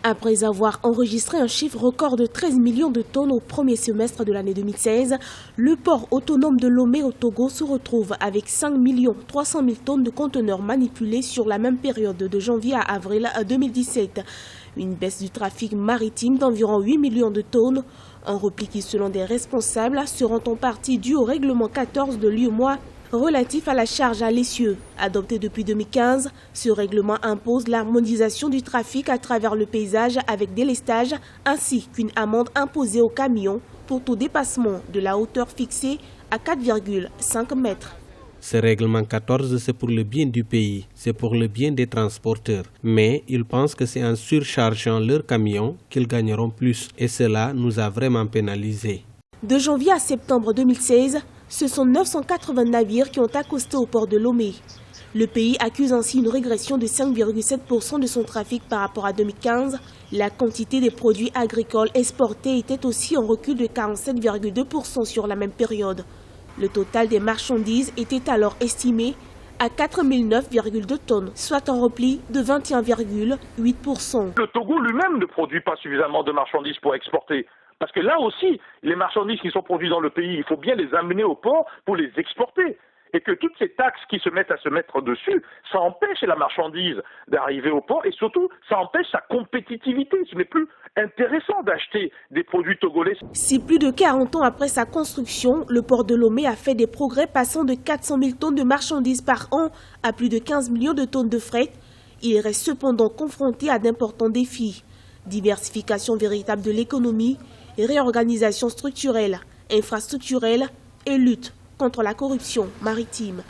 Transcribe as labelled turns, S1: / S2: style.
S1: Après avoir enregistré un chiffre record de 13 millions de tonnes au premier semestre de l'année 2016, le port autonome de Lomé au Togo se retrouve avec 5 300 000 tonnes de conteneurs manipulés sur la même période de janvier à avril 2017. Une baisse du trafic maritime d'environ 8 millions de tonnes, un repli qui, selon des responsables, seront en partie dû au règlement 14 de l'UEMOA relatif à la charge à l'essieu. Adopté depuis 2015, ce règlement impose l'harmonisation du trafic à travers le paysage avec délestage ainsi qu'une amende imposée aux camions pour tout dépassement de la hauteur fixée à 4,5 mètres.
S2: Ce règlement 14, c'est pour le bien du pays, c'est pour le bien des transporteurs. Mais ils pensent que c'est en surchargeant leurs camions qu'ils gagneront plus. Et cela nous a vraiment pénalisés.
S1: De janvier à septembre 2016, ce sont 980 navires qui ont accosté au port de Lomé. Le pays accuse ainsi une régression de 5,7% de son trafic par rapport à 2015. La quantité des produits agricoles exportés était aussi en recul de 47,2% sur la même période. Le total des marchandises était alors estimé à 4009,2 tonnes, soit un repli de 21,8%.
S3: Le Togo lui-même ne produit pas suffisamment de marchandises pour exporter. Parce que là aussi, les marchandises qui sont produites dans le pays, il faut bien les amener au port pour les exporter. Et que toutes ces taxes qui se mettent à se mettre dessus, ça empêche la marchandise d'arriver au port et surtout, ça empêche sa compétitivité. Ce n'est plus intéressant d'acheter des produits togolais.
S1: Si plus de 40 ans après sa construction, le port de Lomé a fait des progrès passant de 400 000 tonnes de marchandises par an à plus de 15 millions de tonnes de fret, il reste cependant confronté à d'importants défis. Diversification véritable de l'économie, réorganisation structurelle, infrastructurelle et lutte contre la corruption maritime.